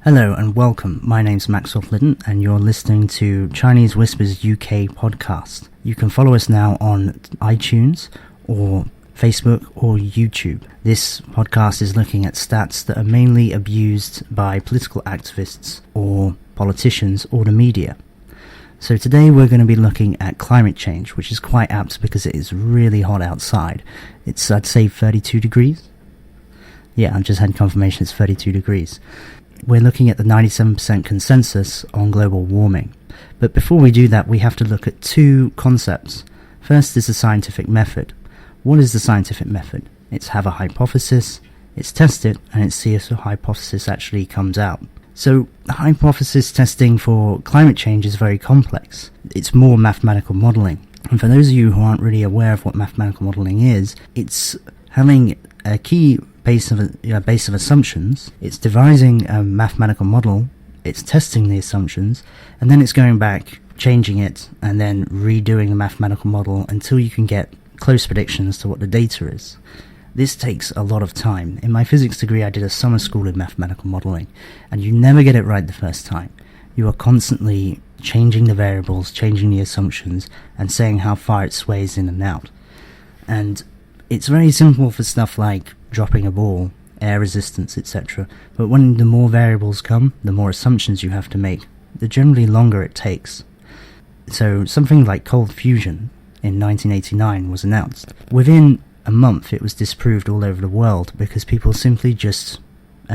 Hello and welcome. My name's Maxwell Flitton and you're listening to Chinese Whispers UK podcast. You can follow us now on iTunes or Facebook or YouTube. This podcast is looking at stats that are mainly abused by political activists or politicians or the media. So today we're going to be looking at climate change, which is quite apt because it is really hot outside. It's, I'd say, 32 degrees. Yeah, I've just had confirmation it's 32 degrees. We're looking at the 97% consensus on global warming. But before we do that, we have to look at two concepts. First is the scientific method. What is the scientific method? It's have a hypothesis, it's test it, and it's see if the hypothesis actually comes out. So hypothesis testing for climate change is very complex. It's more mathematical modelling. And for those of you who aren't really aware of what mathematical modelling is, it's having a key base of assumptions. It's devising a mathematical model, it's testing the assumptions, and then it's going back, changing it, and then redoing the mathematical model until you can get close predictions to what the data is. This takes a lot of time. In my physics degree, I did a summer school in mathematical modelling, and you never get it right the first time. You are constantly changing the variables, changing the assumptions, and saying how far it sways in and out. And it's very simple for stuff like dropping a ball, air resistance, etc. But when the more variables come, the more assumptions you have to make, the generally longer it takes. So something like cold fusion in 1989 was announced. Within a month it was disproved all over the world because people simply just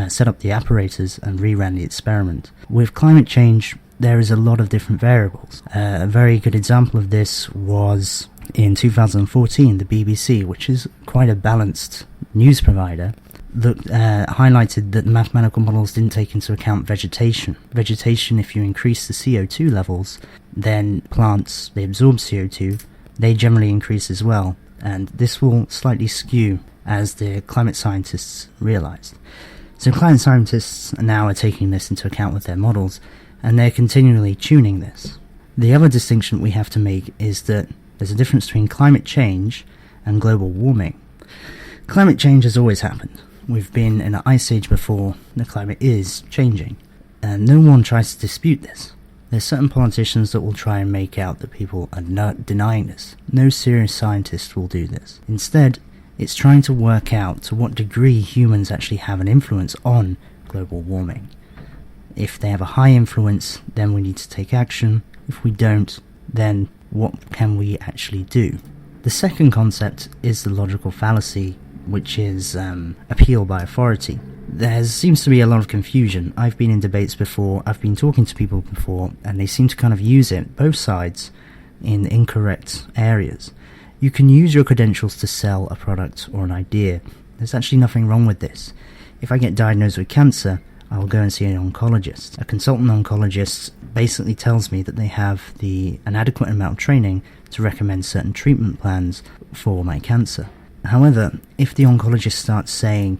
set up the apparatus and reran the experiment. With climate change, there is a lot of different variables. A very good example of this was in 2014, the BBC, which is quite a balanced news provider, highlighted that the mathematical models didn't take into account vegetation. Vegetation, if you increase the CO2 levels, then plants, they absorb CO2, they generally increase as well, and this will slightly skew, as the climate scientists realized. So climate scientists now are taking this into account with their models, and they're continually tuning this. The other distinction we have to make is that there's a difference between climate change and global warming. Climate change has always happened. We've been in an ice age before, the climate is changing, and no one tries to dispute this. There's certain politicians that will try and make out that people are not denying this. No serious scientist will do this. Instead, it's trying to work out to what degree humans actually have an influence on global warming. If they have a high influence, then we need to take action. If we don't, then what can we actually do? The second concept is the logical fallacy, which is appeal by authority. There seems to be a lot of confusion. I've been in debates before, I've been talking to people before, and they seem to kind of use it, both sides, in incorrect areas. You can use your credentials to sell a product or an idea. There's actually nothing wrong with this. If I get diagnosed with cancer, I will go and see an oncologist. A consultant oncologist basically tells me that they have an adequate amount of training to recommend certain treatment plans for my cancer. However, if the oncologist starts saying,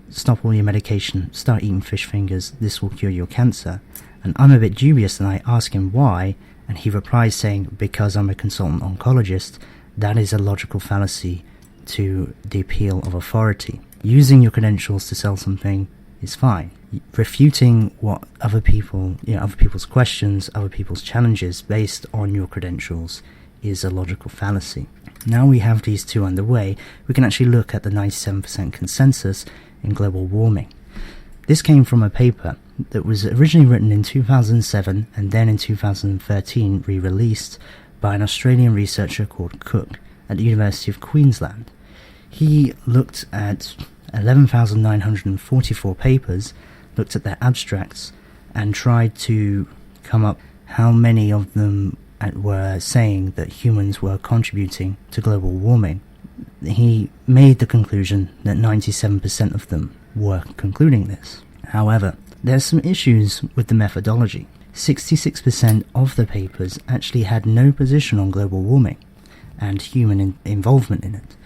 stop all your medication, start eating fish fingers, this will cure your cancer, and I'm a bit dubious and I ask him why, and he replies saying, because I'm a consultant oncologist, that is a logical fallacy to the appeal of authority. Using your credentials to sell something is fine. Refuting what other people's questions, other people's challenges based on your credentials is a logical fallacy. Now we have these two underway, we can actually look at the 97% consensus in global warming. This came from a paper that was originally written in 2007 and then in 2013 re-released by an Australian researcher called Cook at the University of Queensland. He looked at 11,944 papers, looked at their abstracts, and tried to come up how many of them were saying that humans were contributing to global warming. He made the conclusion that 97% of them were concluding this. However, there's some issues with the methodology. 66% of the papers actually had no position on global warming and human involvement in it.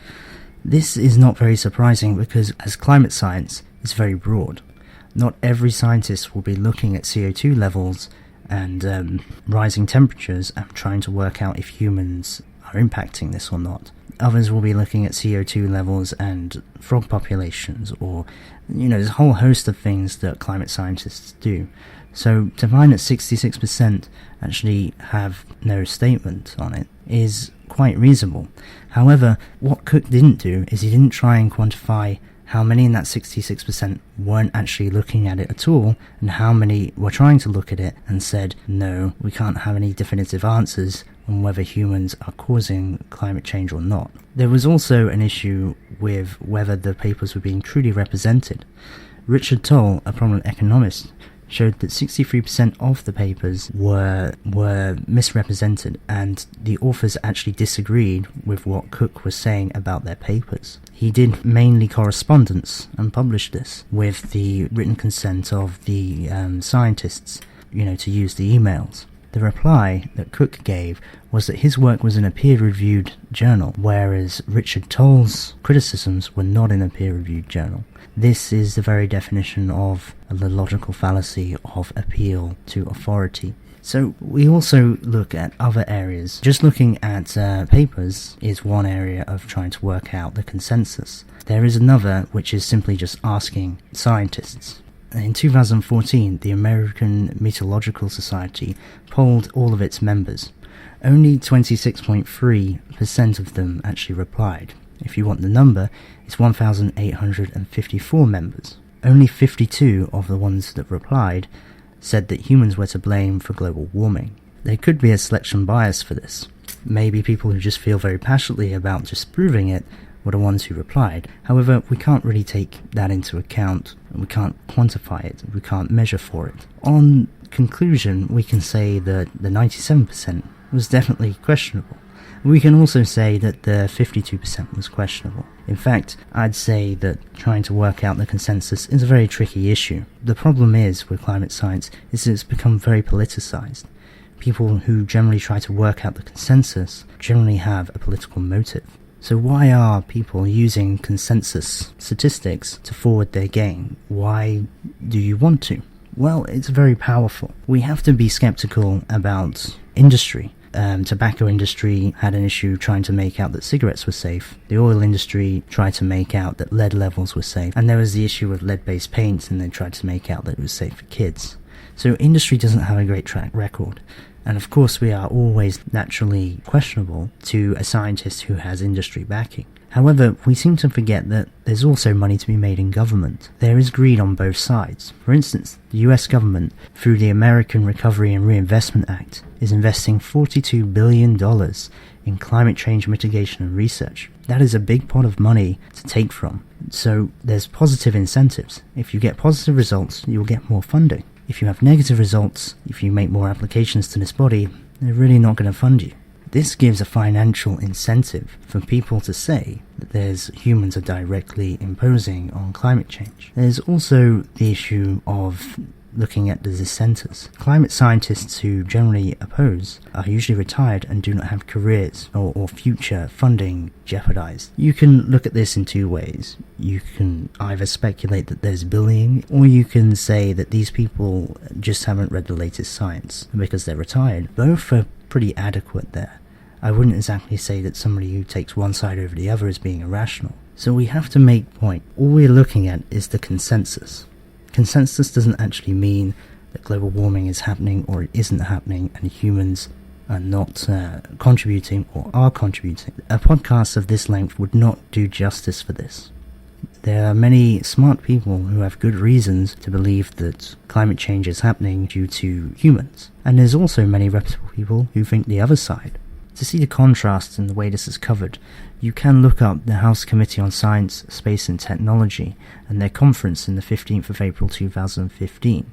This is not very surprising because as climate science is very broad. Not every scientist will be looking at CO2 levels and rising temperatures and trying to work out if humans are impacting this or not. Others will be looking at CO2 levels and frog populations, or, there's a whole host of things that climate scientists do. So to find that 66% actually have no statement on it is quite reasonable. However, what Cook didn't do is he didn't try and quantify how many in that 66% weren't actually looking at it at all, and how many were trying to look at it and said, no, we can't have any definitive answers on whether humans are causing climate change or not. There was also an issue with whether the papers were being truly represented. Richard Tol, a prominent economist, showed that 63% of the papers were misrepresented, and the authors actually disagreed with what Cook was saying about their papers. He did mainly correspondence and published this with the written consent of the scientists, to use the emails. The reply that Cook gave was that his work was in a peer-reviewed journal, whereas Richard Toll's criticisms were not in a peer-reviewed journal. This is the very definition of the logical fallacy of appeal to authority. So we also look at other areas. Just looking at papers is one area of trying to work out the consensus. There is another which is simply just asking scientists. In 2014, the American Meteorological Society polled all of its members. Only 26.3% of them actually replied. If you want the number, it's 1,854 members. Only 52 of the ones that replied said that humans were to blame for global warming. There could be a selection bias for this. Maybe people who just feel very passionately about disproving it were the ones who replied. However, we can't really take that into account. We can't quantify it. We can't measure for it. On conclusion, we can say that the 97% was definitely questionable. We can also say that the 52% was questionable. In fact, I'd say that trying to work out the consensus is a very tricky issue. The problem is with climate science is that it's become very politicized. People who generally try to work out the consensus generally have a political motive. So why are people using consensus statistics to forward their gain? Why do you want to? Well, it's very powerful. We have to be skeptical about industry. Tobacco industry had an issue trying to make out that cigarettes were safe. The oil industry tried to make out that lead levels were safe. And there was the issue of lead-based paint, and they tried to make out that it was safe for kids. So industry doesn't have a great track record. And of course we are always naturally questionable to a scientist who has industry backing. However, we seem to forget that there's also money to be made in government. There is greed on both sides. For instance, the US government, through the American Recovery and Reinvestment Act, is investing $42 billion in climate change mitigation and research. That is a big pot of money to take from. So there's positive incentives. If you get positive results, you'll get more funding. If you have negative results, if you make more applications to this body, they're really not going to fund you. This gives a financial incentive for people to say that humans are directly imposing on climate change. There's also the issue of looking at the dissenters. Climate scientists who generally oppose are usually retired and do not have careers or future funding jeopardized. You can look at this in two ways. You can either speculate that there's bullying, or you can say that these people just haven't read the latest science because they're retired. Both are pretty adequate there. I wouldn't exactly say that somebody who takes one side over the other is being irrational. So we have to make point. All we're looking at is the consensus. Consensus doesn't actually mean that global warming is happening or it isn't happening and humans are not contributing or are contributing. A podcast of this length would not do justice for this. There are many smart people who have good reasons to believe that climate change is happening due to humans. And there's also many reputable people who think the other side. To see the contrast in the way this is covered, you can look up the House Committee on Science, Space and Technology and their conference in the 15th of April 2015.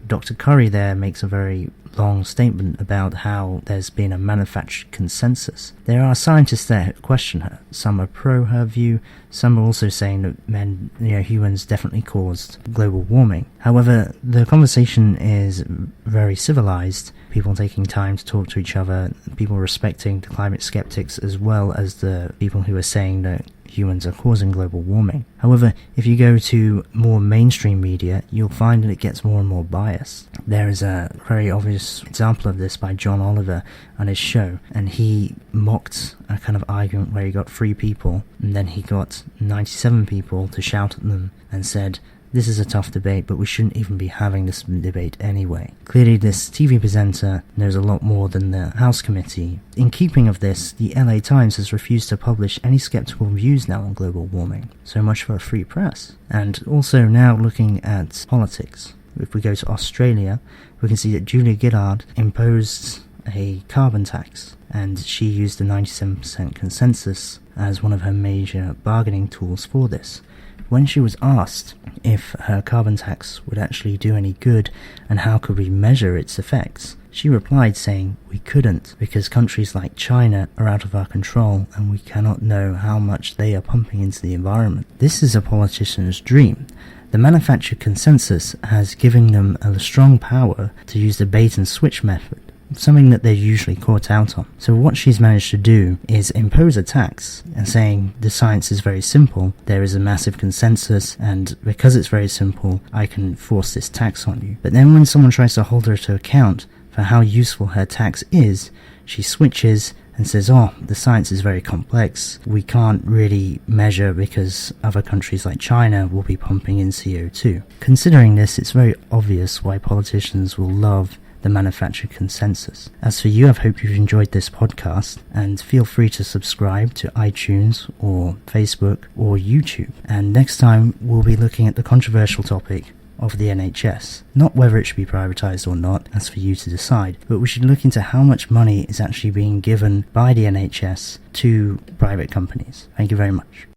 Dr. Curry there makes a very long statement about how there's been a manufactured consensus. There are scientists there who question her. Some are pro her view, some are also saying that humans definitely caused global warming. However, the conversation is very civilized, people taking time to talk to each other, people respecting the climate skeptics as well as the people who are saying that humans are causing global warming. However, if you go to more mainstream media, you'll find that it gets more and more biased. There is a very obvious example of this by John Oliver on his show, and he mocked a kind of argument where he got 3 people, and then he got 97 people to shout at them and said, "This is a tough debate, but we shouldn't even be having this debate anyway." Clearly, this TV presenter knows a lot more than the House committee. In keeping of this, the LA Times has refused to publish any skeptical views now on global warming. So much for a free press. And also now looking at politics. If we go to Australia, we can see that Julia Gillard imposed a carbon tax, and she used the 97% consensus as one of her major bargaining tools for this. When she was asked if her carbon tax would actually do any good and how could we measure its effects, she replied saying, "We couldn't, because countries like China are out of our control and we cannot know how much they are pumping into the environment." This is a politician's dream. The manufactured consensus has given them a strong power to use the bait and switch method, something that they're usually caught out on. So what she's managed to do is impose a tax and saying the science is very simple, there is a massive consensus, and because it's very simple, I can force this tax on you. But then when someone tries to hold her to account for how useful her tax is, she switches and says, "Oh, the science is very complex. We can't really measure because other countries like China will be pumping in CO2. Considering this, it's very obvious why politicians will love the manufactured consensus. As for you, I hope you've enjoyed this podcast, and feel free to subscribe to iTunes or Facebook or YouTube. And next time, we'll be looking at the controversial topic of the NHS. Not whether it should be privatised or not, that's for you to decide, but we should look into how much money is actually being given by the NHS to private companies. Thank you very much.